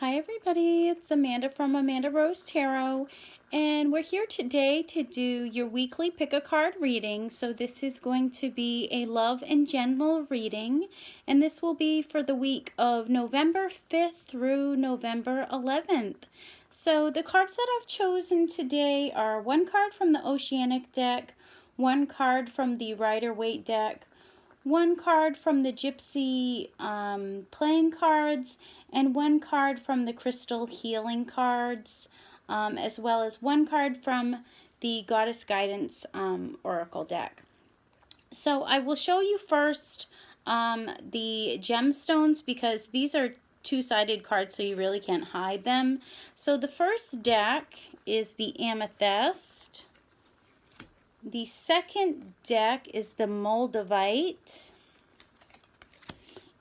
Hi everybody, it's Amanda from Amanda Rose Tarot, and we're here today to do your weekly pick a card reading. So this is going to be a love and general reading, and this will be for the week of November 5th through November 11th. So the cards that I've chosen today are one card from the Oceanic deck, one card from the Rider-Waite deck, one card from the Gypsy playing cards, and one card from the Crystal Healing cards, as well as one card from the Goddess Guidance Oracle deck. So I will show you first the gemstones, because these are two-sided cards, so you really can't hide them. So the first deck is the Amethyst. The second deck is the Moldavite.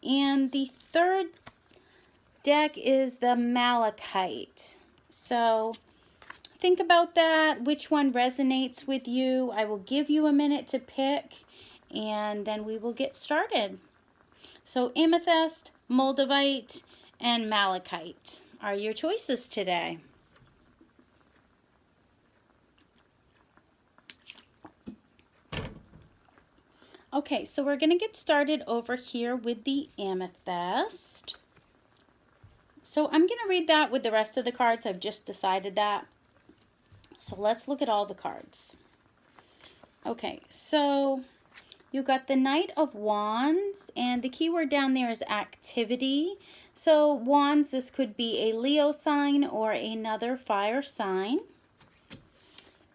And the third deck is the Malachite. So think about that, which one resonates with you. I will give you a minute to pick, and then we will get started. So Amethyst, Moldavite, and Malachite are your choices today. Okay, so we're going to get started over here with the Amethyst. So I'm going to read that with the rest of the cards. I've just decided that. So let's look at all the cards. Okay, so you got the Knight of Wands, and the keyword down there is activity. So Wands, this could be a Leo sign or another fire sign.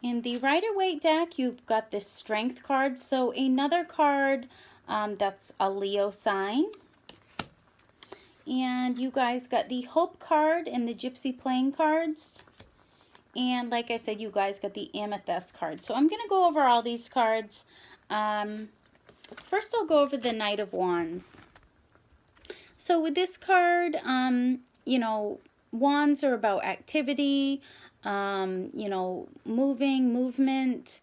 In the Rider-Waite deck, you've got this Strength card, so another card that's a Leo sign. And you guys got the Hope card and the Gypsy playing cards. And like I said, you guys got the Amethyst card. So I'm going to go over all these cards. First, I'll go over the Knight of Wands. So with this card, you know, wands are about activity, you know, movement.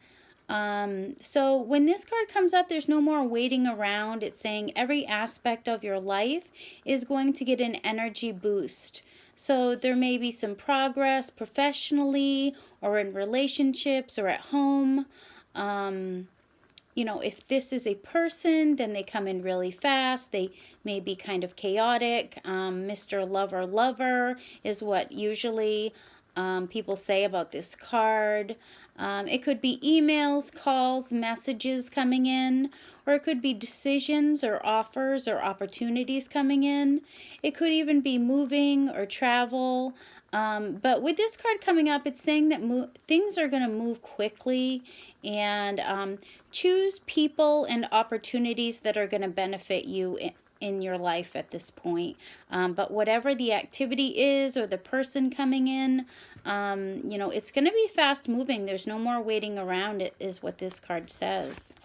So when this card comes up, there's no more waiting around. It's saying every aspect of your life is going to get an energy boost. So there may be some progress professionally or in relationships or at home. You know, if this is a person, then they come in really fast. They may be kind of chaotic. Mr. Lover is what usually people say about this card. It could be emails, calls, messages coming in, or it could be decisions or offers or opportunities coming in. It could even be moving or travel. But with this card coming up, it's saying that things are going to move quickly, and choose people and opportunities that are going to benefit you in your life at this point. But whatever the activity is or the person coming in, you know, it's going to be fast moving. There's no more waiting around, it is what this card says.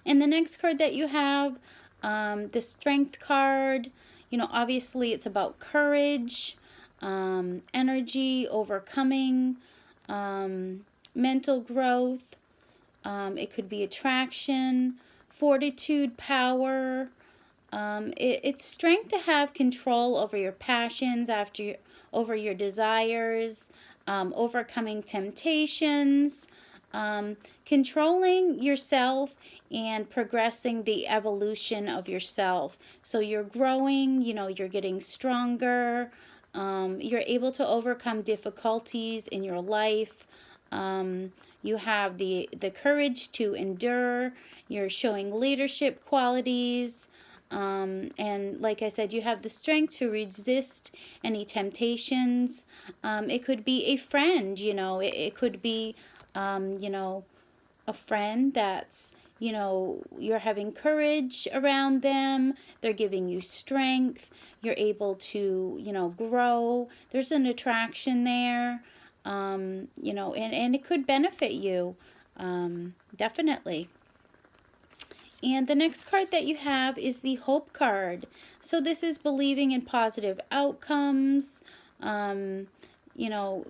And the next card that you have, the Strength card, you know, obviously it's about courage, energy, overcoming, mental growth. It could be attraction, fortitude, power. It's strength to have control over your passions, over your desires, overcoming temptations, controlling yourself, and progressing the evolution of yourself. So you're growing, you know, you're getting stronger, you're able to overcome difficulties in your life. You have the courage to endure. You're showing leadership qualities. And like I said, you have the strength to resist any temptations. It could be a friend, you know, it could be, you know, a friend that's, you know, you're having courage around them. They're giving you strength. You're able to, you know, grow. There's an attraction there, you know, and it could benefit you, definitely. And the next card that you have is the Hope card. So this is believing in positive outcomes, you know,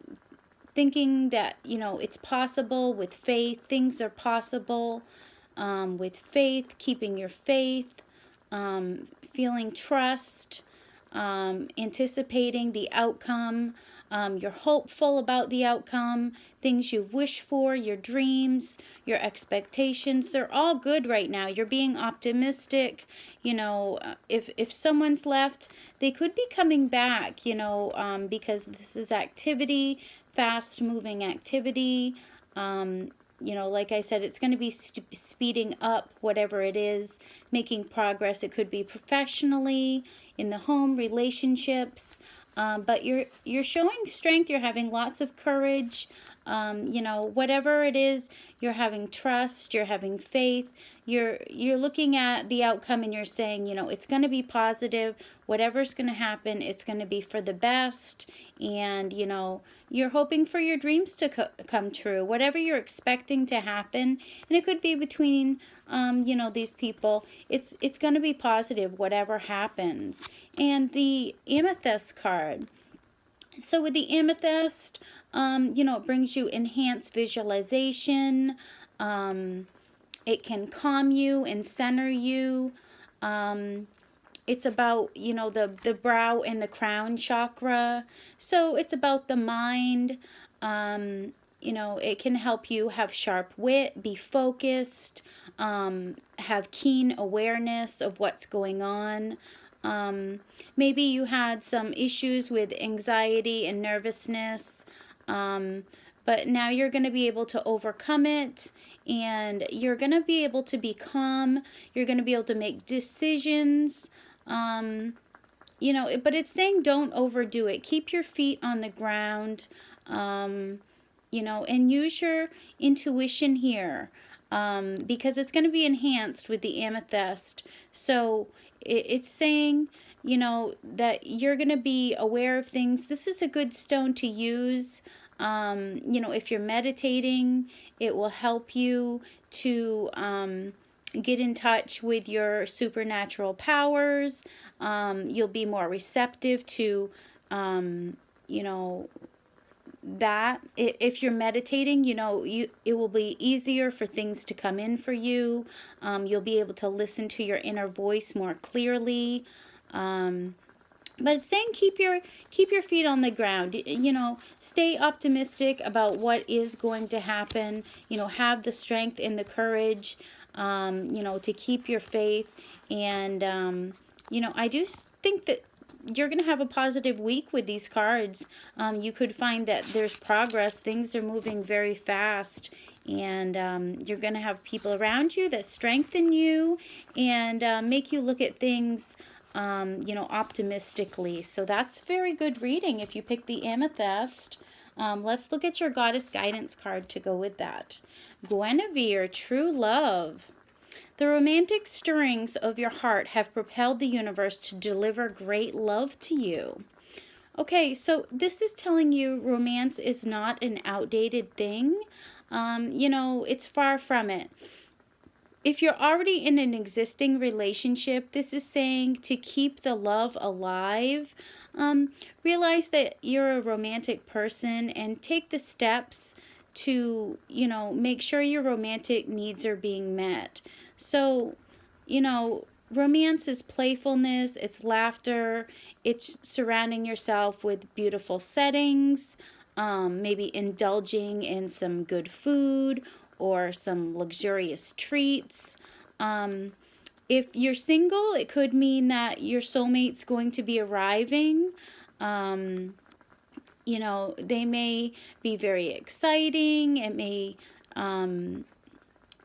thinking that, you know, it's possible with faith. Things are possible with faith, keeping your faith, feeling trust, anticipating the outcome. You're hopeful about the outcome, things you've wished for, your dreams, your expectations. They're all good right now. You're being optimistic. If someone's left, they could be coming back, because this is activity, fast moving activity. Like I said, it's going to be speeding up whatever it is, making progress. It could be professionally, in the home, relationships. But you're showing strength. You're having lots of courage. Whatever it is, you're having trust. You're having faith. You're looking at the outcome and you're saying, it's going to be positive. Whatever's going to happen, it's going to be for the best. And you're hoping for your dreams to come true. Whatever you're expecting to happen, and it could be between these people, it's going to be positive whatever happens. And the Amethyst card. So with the Amethyst, it brings you enhanced visualization. It can calm you and center you. It's about, the brow and the crown chakra. So it's about the mind. It can help you have sharp wit, be focused, have keen awareness of what's going on. Maybe you had some issues with anxiety and nervousness, but now you're going to be able to overcome it, and you're going to be able to be calm. You're going to be able to make decisions. But it's saying don't overdo it. Keep your feet on the ground, and use your intuition here, because it's going to be enhanced with the Amethyst. So it's saying, that you're going to be aware of things. This is a good stone to use. If you're meditating, it will help you to get in touch with your supernatural powers. You'll be more receptive to, that. If you're meditating, it will be easier for things to come in for you. You'll be able to listen to your inner voice more clearly. But it's saying keep your feet on the ground. Stay optimistic about what is going to happen. Have the strength and the courage, to keep your faith. And I do think that you're going to have a positive week with these cards. You could find that there's progress. Things are moving very fast. And you're going to have people around you that strengthen you and make you look at things, optimistically. So that's very good reading if you pick the Amethyst. Let's look at your Goddess Guidance card to go with that. Guinevere, true love. The romantic stirrings of your heart have propelled the universe to deliver great love to you. Okay, so this is telling you romance is not an outdated thing. It's far from it. If you're already in an existing relationship, this is saying to keep the love alive. Realize that you're a romantic person and take the steps to, make sure your romantic needs are being met. So, romance is playfulness, it's laughter, it's surrounding yourself with beautiful settings, maybe indulging in some good food or some luxurious treats. If you're single, it could mean that your soulmate's going to be arriving. They may be very exciting. It may,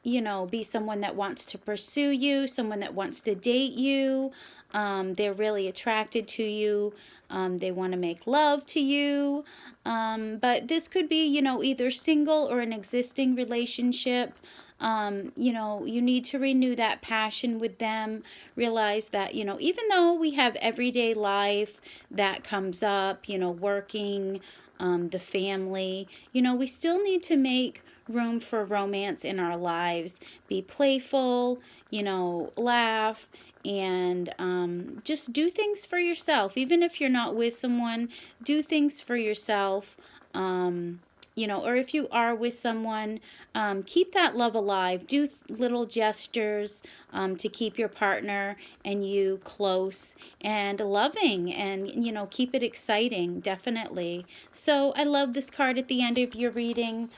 be someone that wants to pursue you, someone that wants to date you. They're really attracted to you. They want to make love to you. But this could be, either single or an existing relationship. You need to renew that passion with them. Realize that, even though we have everyday life that comes up, working, the family, we still need to make room for romance in our lives. Be playful, laugh, and just do things for yourself. Even if you're not with someone, do things for yourself. or if you are with someone, keep that love alive. Do little gestures to keep your partner and you close and loving, and, keep it exciting, definitely. So I love this card at the end of your reading.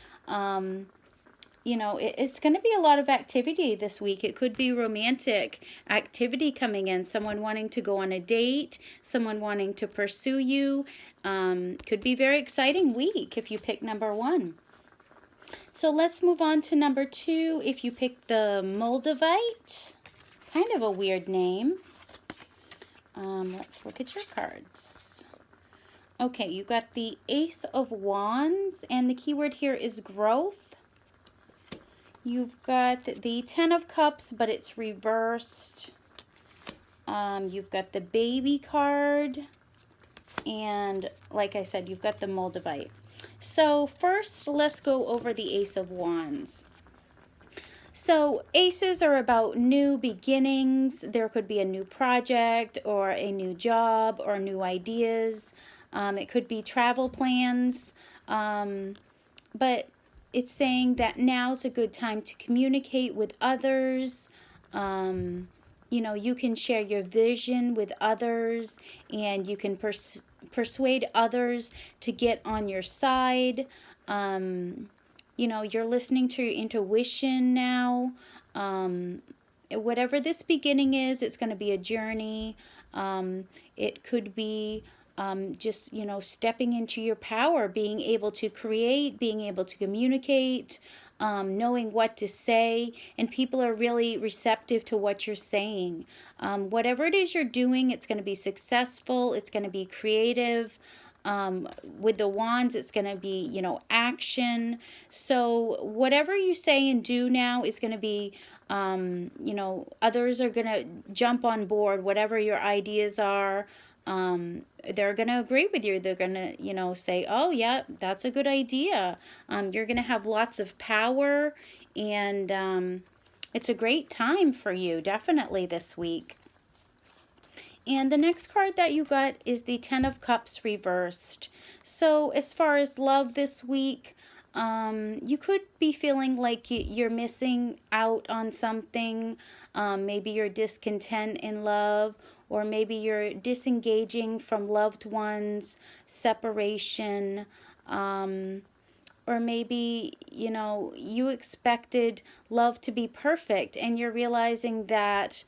It's going to be a lot of activity this week. It could be romantic activity coming in, someone wanting to go on a date, someone wanting to pursue you. Could be a very exciting week if you pick number 1. So let's move on to number 2. If you pick the Moldavite, kind of a weird name. Let's look at your cards. Okay, you got the Ace of Wands, and the keyword here is growth. You've got the Ten of Cups, but it's reversed. You've got the Baby card, and like I said, you've got the Moldavite. So first, let's go over the Ace of Wands. So aces are about new beginnings. There could be a new project or a new job or new ideas. It could be travel plans, but it's saying that now's a good time to communicate with others. You can share your vision with others, and you can persuade others to get on your side. You're listening to your intuition now. Whatever this beginning is, it's going to be a journey. It could be just, stepping into your power, being able to create, being able to communicate, knowing what to say, and people are really receptive to what you're saying. Whatever it is you're doing, it's going to be successful, it's going to be creative. With the wands, it's going to be, action. So whatever you say and do now is going to be, others are going to jump on board. Whatever your ideas are, they're going to agree with you. They're going to, say, oh, yeah, that's a good idea. You're going to have lots of power, and it's a great time for you, definitely, this week. And the next card that you got is the Ten of Cups reversed. So as far as love this week, you could be feeling like you're missing out on something. Maybe you're discontent in love, or maybe you're disengaging from loved ones, separation, or maybe, you expected love to be perfect, and you're realizing that,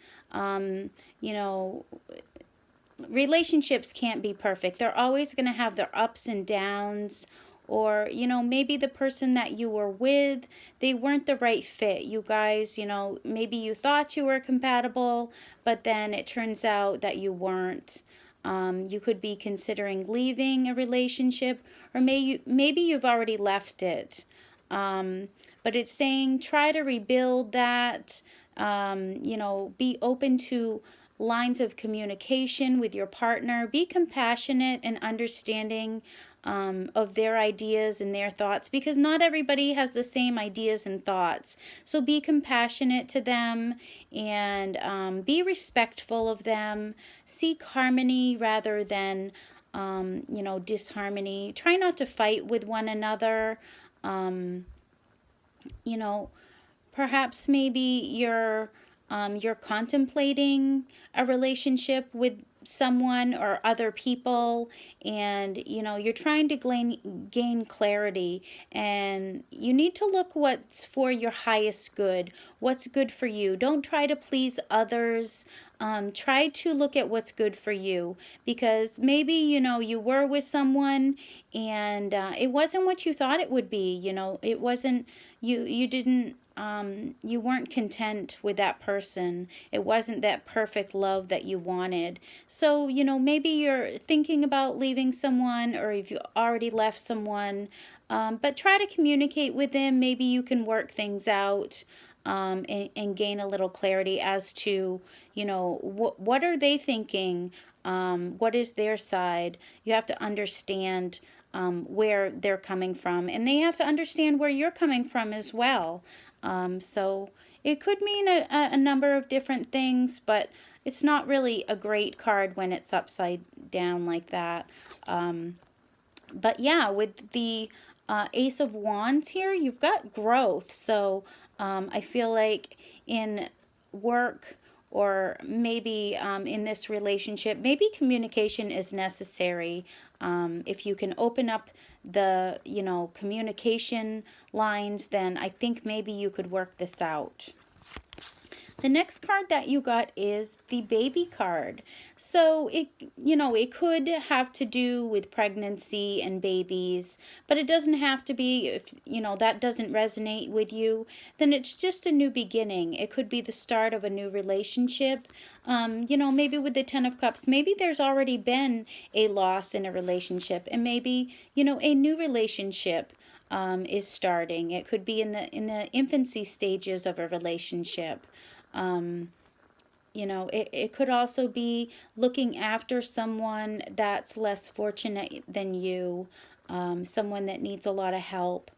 relationships can't be perfect. They're always going to have their ups and downs. Or, maybe the person that you were with, they weren't the right fit. You guys, maybe you thought you were compatible, but then it turns out that you weren't. You could be considering leaving a relationship, or maybe you've already left it. But it's saying try to rebuild that. Be open to lines of communication with your partner. Be compassionate and understanding of their ideas and their thoughts, because not everybody has the same ideas and thoughts. So be compassionate to them, and be respectful of them. Seek harmony rather than disharmony. Try not to fight with one another. Perhaps maybe you're contemplating a relationship with someone or other people, and you're trying to gain clarity, and you need to look what's for your highest good, what's good for you. Don't try to please others. Try to look at what's good for you, because maybe you were with someone, and it wasn't what you thought it would be. It wasn't, you didn't, you weren't content with that person. It wasn't that perfect love that you wanted. So, maybe you're thinking about leaving someone, or if you already left someone, but try to communicate with them. Maybe you can work things out, and gain a little clarity as to, what are they thinking? What is their side? You have to understand where they're coming from, and they have to understand where you're coming from as well. So it could mean a number of different things, but it's not really a great card when it's upside down like that. But yeah, with the Ace of Wands here, you've got growth. So I feel like in work or maybe in this relationship, maybe communication is necessary. If you can open up the, communication lines, then I think maybe you could work this out. The next card that you got is the baby card. So it could have to do with pregnancy and babies, but it doesn't have to be. If, that doesn't resonate with you, then it's just a new beginning. It could be the start of a new relationship. Maybe with the Ten of Cups, maybe there's already been a loss in a relationship, and maybe, a new relationship is starting. It could be in the infancy stages of a relationship. It could also be looking after someone that's less fortunate than you, someone that needs a lot of help.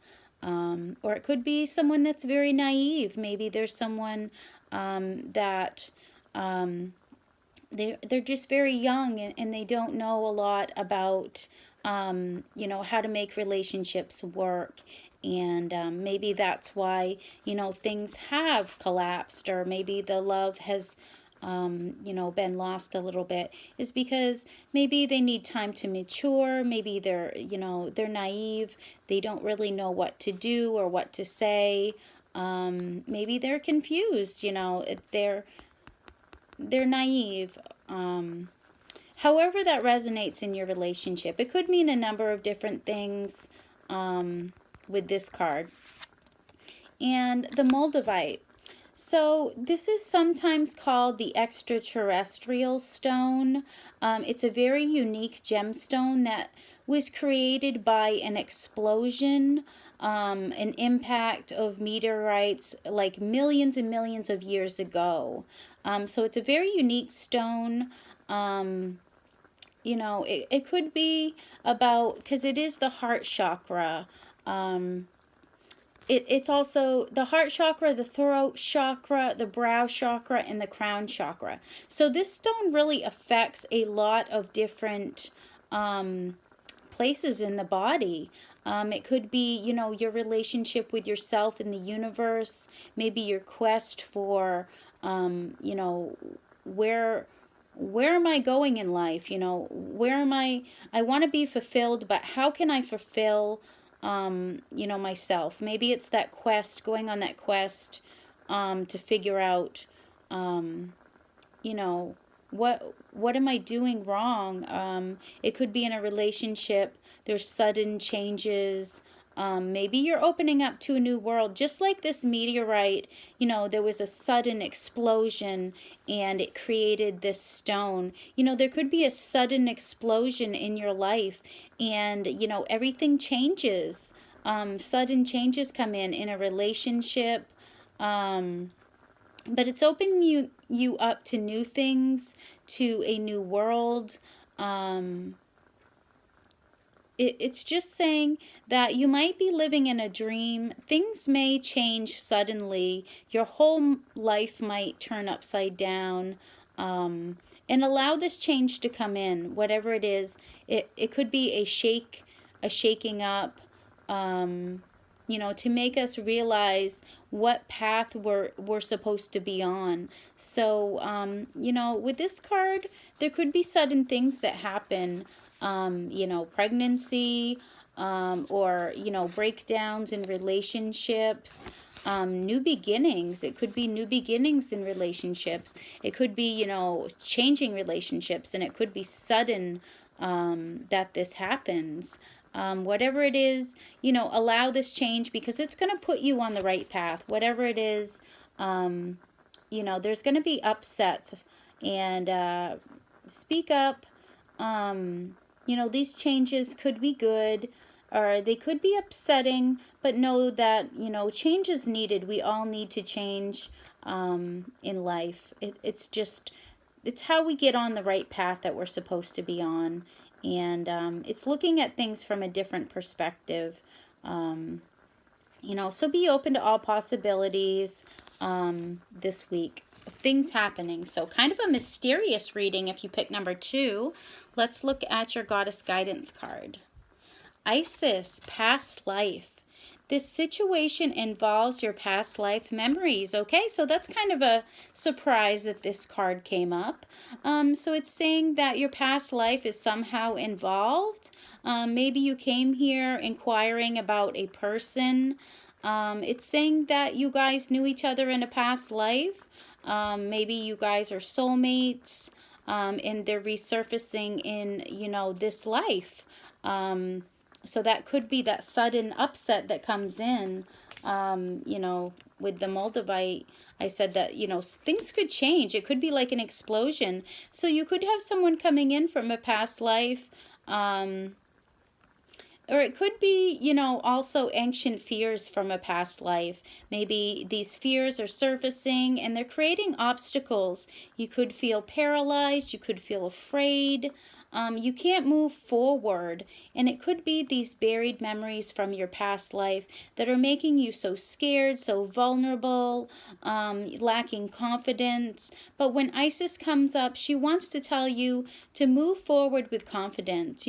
Or it could be someone that's very naive. Maybe there's someone that they're just very young, and they don't know a lot about how to make relationships work. And maybe that's why, things have collapsed, or maybe the love has, been lost a little bit, is because maybe they need time to mature. Maybe they're naive. They don't really know what to do or what to say. Maybe they're confused, they're naive. However that resonates in your relationship. It could mean a number of different things with this card. And the Moldavite. So this is sometimes called the extraterrestrial stone. It's a very unique gemstone that was created by an explosion, an impact of meteorites like millions and millions of years ago. So it's a very unique stone. It could be about, because it is the heart chakra. It's also the heart chakra, the throat chakra, the brow chakra, and the crown chakra. So this stone really affects a lot of different places in the body. It could be, your relationship with yourself and the universe, maybe your quest for, where am I going in life? Where am I want to be fulfilled, but how can I fulfill, myself? Maybe it's that quest, going on that quest, to figure out, what am I doing wrong? It could be in a relationship. There's sudden changes. Maybe you're opening up to a new world. Just like this meteorite, there was a sudden explosion and it created this stone. There could be a sudden explosion in your life, and, everything changes. Sudden changes come in a relationship. But it's opening you up to new things, to a new world. It's just saying that you might be living in a dream. Things may change suddenly. Your whole life might turn upside down. And allow this change to come in, whatever it is. It could be a shaking up, to make us realize what path we're supposed to be on. So, with this card, there could be sudden things that happen. Pregnancy, or, breakdowns in relationships, new beginnings. It could be new beginnings in relationships. It could be, changing relationships, and it could be sudden, that this happens. Whatever it is, allow this change, because it's going to put you on the right path. Whatever it is, there's going to be upsets, and speak up. These changes could be good, or they could be upsetting, but know that, change is needed. We all need to change in life. It's how we get on the right path that we're supposed to be on. And it's looking at things from a different perspective. So be open to all possibilities this week. Things happening. So kind of a mysterious reading if you pick number 2. Let's look at your Goddess Guidance card. Isis, past life. This situation involves your past life memories. Okay, so that's kind of a surprise that this card came up. So it's saying that your past life is somehow involved. Maybe you came here inquiring about a person. It's saying that you guys knew each other in a past life. Maybe you guys are soulmates, and they're resurfacing in, this life. So that could be that sudden upset that comes in, with the Moldavite. I said that, things could change. It could be like an explosion. So you could have someone coming in from a past life, or it could be, also ancient fears from a past life. Maybe these fears are surfacing and they're creating obstacles. You could feel paralyzed. You could feel afraid. You can't move forward. And it could be these buried memories from your past life that are making you so scared, so vulnerable, lacking confidence. But when Isis comes up, she wants to tell you to move forward with confidence,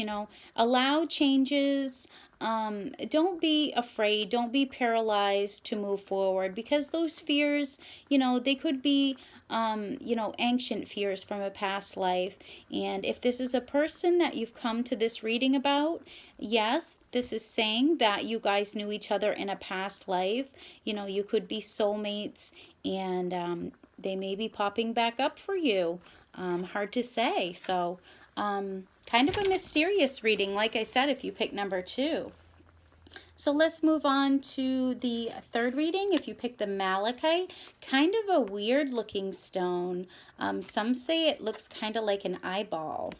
allow changes. Don't be afraid, don't be paralyzed to move forward, because those fears, they could be ancient fears from a past life. And if this is a person that you've come to this reading about, yes, this is saying that you guys knew each other in a past life. You could be soulmates, and they may be popping back up for you. Hard to say. So kind of a mysterious reading, like I said, if you pick number 2. So let's move on to the third reading. If you pick the Malachite, kind of a weird looking stone. Some say it looks kind of like an eyeball.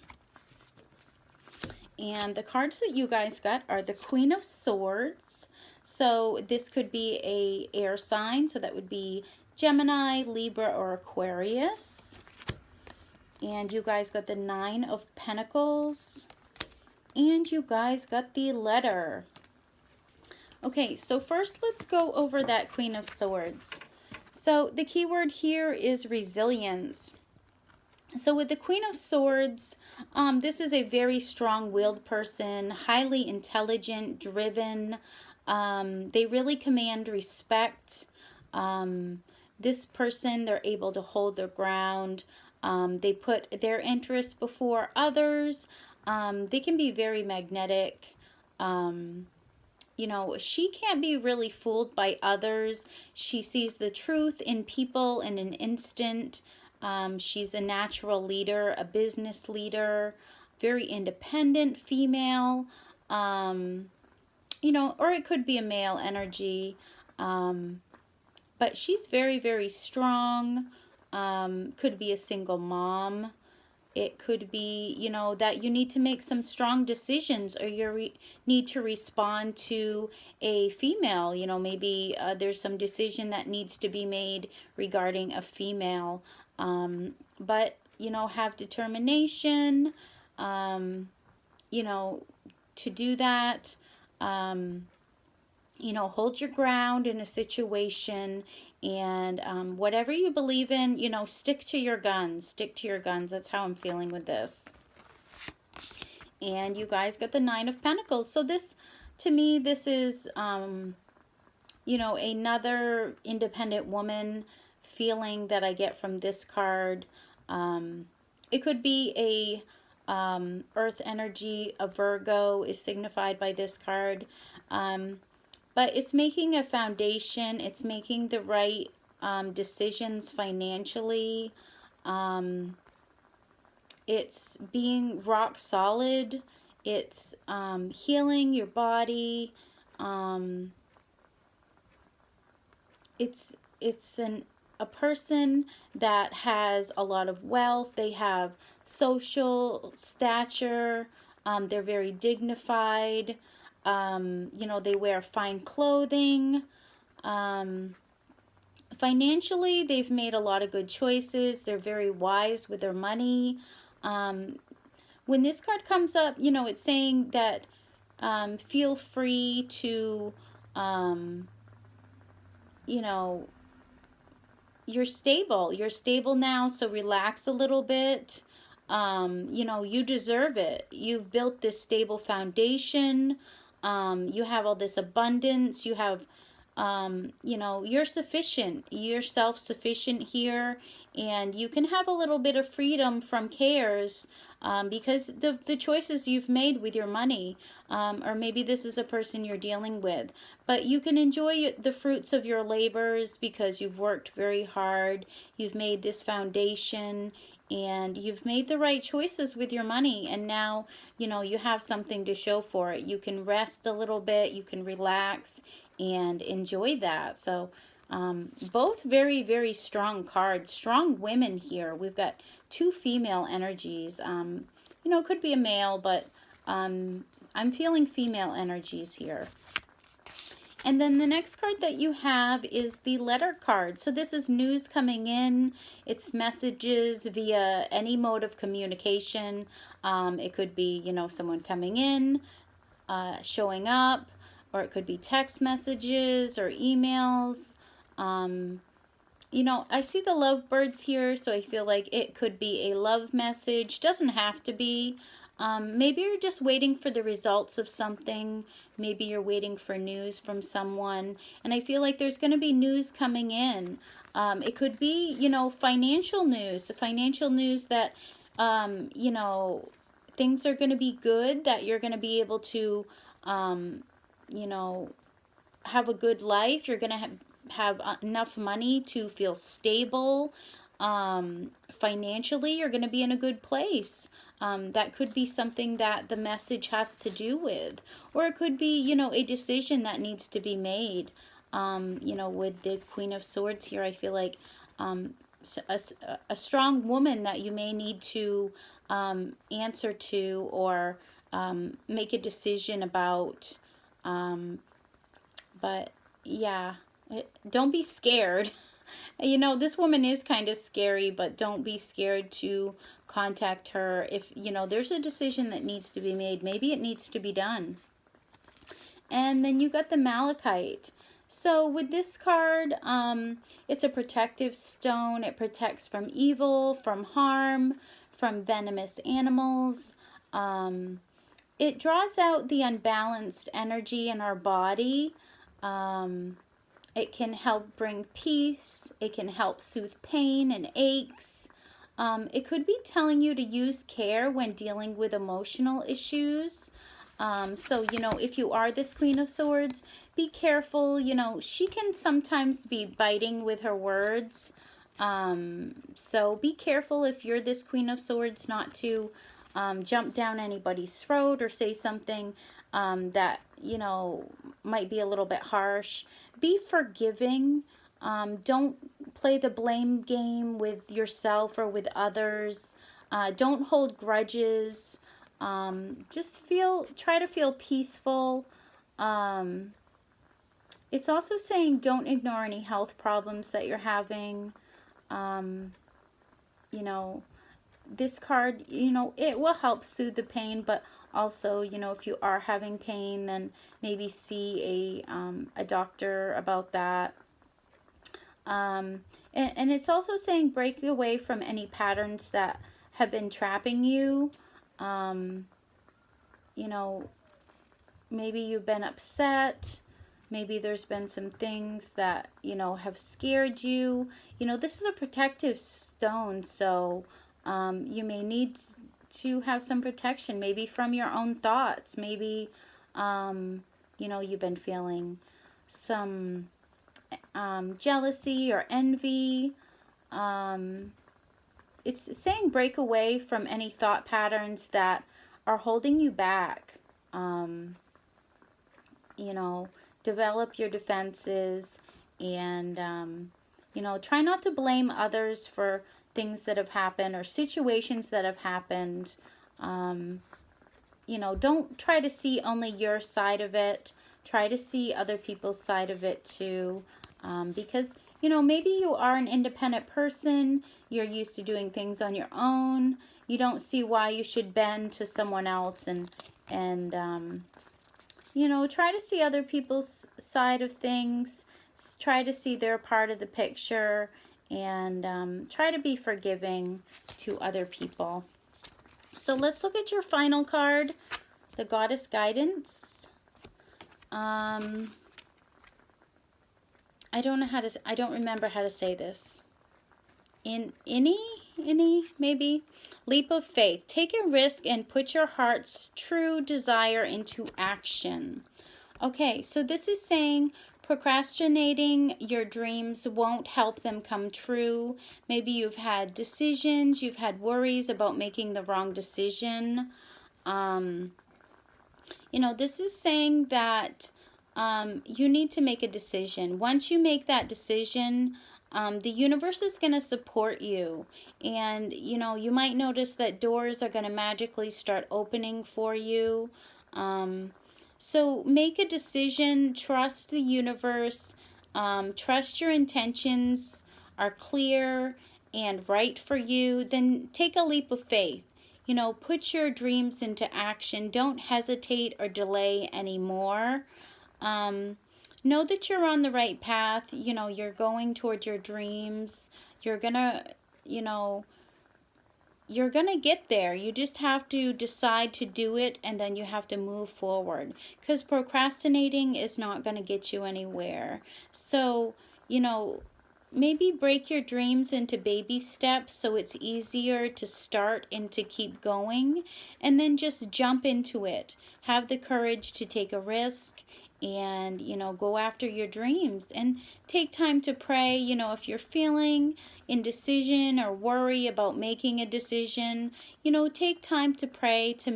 And the cards that you guys got are the Queen of Swords. So this could be a air sign. So that would be Gemini, Libra, or Aquarius. And you guys got the Nine of Pentacles. And you guys got the letter. Okay, so first let's go over that Queen of Swords. So the key word here is resilience. So with the Queen of Swords, this is a very strong-willed person, highly intelligent, driven. They really command respect. This person, they're able to hold their ground. They put their interests before others. They can be very magnetic. She can't be really fooled by others. She sees the truth in people in an instant. She's a natural leader, a business leader, very independent female, or it could be a male energy. But she's very, very strong. Could be a single mom. It could be, that you need to make some strong decisions, or you need to respond to a female. Maybe there's some decision that needs to be made regarding a female. But, have determination, to do that. Hold your ground in a situation, and whatever you believe in, stick to your guns. Stick to your guns. That's how I'm feeling with this. And you guys got the Nine of Pentacles. So this, to me, this is, another independent woman feeling that I get from this card. It could be a earth energy. A Virgo is signified by this card. But it's making a foundation. It's making the right decisions financially. It's being rock solid. It's healing your body. It's a person that has a lot of wealth. They have social stature. They're very dignified. They wear fine clothing. Financially, they've made a lot of good choices. They're very wise with their money. When this card comes up, it's saying that feel free to, you're stable. You're stable now, so relax a little bit. You deserve it. You've built this stable foundation. You have all this abundance. You have, you know, you're sufficient. You're self-sufficient here, and you can have a little bit of freedom from cares, because the choices you've made with your money, or maybe this is a person you're dealing with, but you can enjoy the fruits of your labors because you've worked very hard. You've made this foundation, and you've made the right choices with your money, and now, you know, you have something to show for it. You can rest a little bit, you can relax and enjoy that. So both very, very strong cards, strong women here. We've got two female energies. You know, it could be a male, but I'm feeling female energies here. And then the next card that you have is the letter card. So this is news coming in. It's messages via any mode of communication. It could be, you know, someone coming in, showing up, or it could be text messages or emails. You know, I see the lovebirds here, so I feel like it could be a love message. Doesn't have to be. Maybe you're just waiting for the results of something. Maybe you're waiting for news from someone. And I feel like there's going to be news coming in. It could be, you know, financial news that, you know, things are going to be good, that you're going to be able to, you know, have a good life. You're going to have enough money to feel stable. Financially, you're going to be in a good place. That could be something that the message has to do with. Or it could be, you know, a decision that needs to be made. You know, with the Queen of Swords here, I feel like a strong woman that you may need to answer to, or make a decision about. But yeah, don't be scared. You know, this woman is kind of scary, but don't be scared to contact her. If, you know, there's a decision that needs to be made, maybe it needs to be done. And then you got the Malachite. So with this card, it's a protective stone. It protects from evil, from harm, from venomous animals. It draws out the unbalanced energy in our body. It can help bring peace. It can help soothe pain and aches. It could be telling you to use care when dealing with emotional issues. So, you know, if you are this Queen of Swords, be careful. You know, she can sometimes be biting with her words. So be careful if you're this Queen of Swords not to jump down anybody's throat or say something that, you know, might be a little bit harsh. Be forgiving. Don't play the blame game with yourself or with others. Don't hold grudges. Just try to feel peaceful. It's also saying don't ignore any health problems that you're having. You know, this card, you know, it will help soothe the pain, but also, you know, if you are having pain, then maybe see a doctor about that. And it's also saying break away from any patterns that have been trapping you. You know, maybe you've been upset. Maybe there's been some things that, you know, have scared you. You know, this is a protective stone, so you may need to have some protection, maybe from your own thoughts. Maybe, you know, you've been feeling some jealousy or envy. It's saying break away from any thought patterns that are holding you back. You know, develop your defenses, and, you know, try not to blame others for things that have happened or situations that have happened. You know, don't try to see only your side of it. Try to see other people's side of it too. Because, you know, maybe you are an independent person. You're used to doing things on your own. You don't see why you should bend to someone else, and you know, try to see other people's side of things. Try to see their part of the picture, and try to be forgiving to other people. So let's look at your final card, the Goddess Guidance. I don't know how to, I don't remember how to say this. Maybe. Leap of faith. Take a risk and put your heart's true desire into action. Okay, so this is saying procrastinating your dreams won't help them come true. Maybe you've had decisions, you've had worries about making the wrong decision. This is saying that you need to make a decision. Once you make that decision, the universe is going to support you. And, you might notice that doors are going to magically start opening for you. So make a decision, trust the universe, trust your intentions are clear and right for you. Then take a leap of faith. Put your dreams into action. Don't hesitate or delay anymore. Know that you're on the right path. You're going towards your dreams. You're gonna get there. You just have to decide to do it, and then you have to move forward, because procrastinating is not going to get you anywhere. So, maybe break your dreams into baby steps so it's easier to start and to keep going, and then just jump into it. Have the courage to take a risk and go after your dreams, and take time to pray. If you're feeling indecision or worry about making a decision, take time to pray, to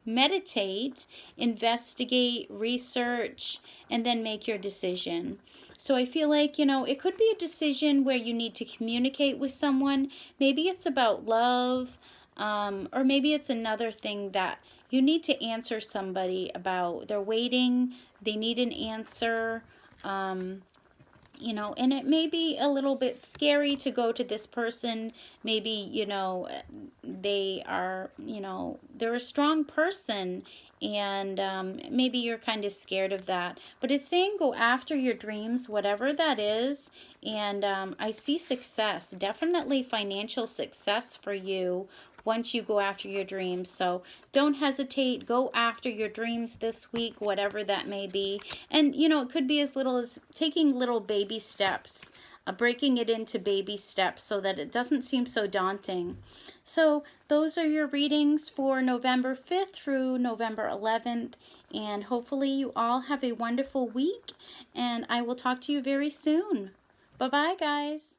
meditate, investigate, research, and then make your decision. So I feel like, it could be a decision where you need to communicate with someone. Maybe it's about love, or maybe it's another thing that you need to answer somebody about. They're waiting, they need an answer. And it may be a little bit scary to go to this person. Maybe, they are, they're a strong person, and maybe you're kind of scared of that. But it's saying go after your dreams, whatever that is. And I see success, definitely financial success for you once you go after your dreams. So don't hesitate. Go after your dreams this week, whatever that may be. And, it could be as little as taking little baby steps, breaking it into baby steps so that it doesn't seem so daunting. So those are your readings for November 5th through November 11th. And hopefully you all have a wonderful week. And I will talk to you very soon. Bye-bye, guys.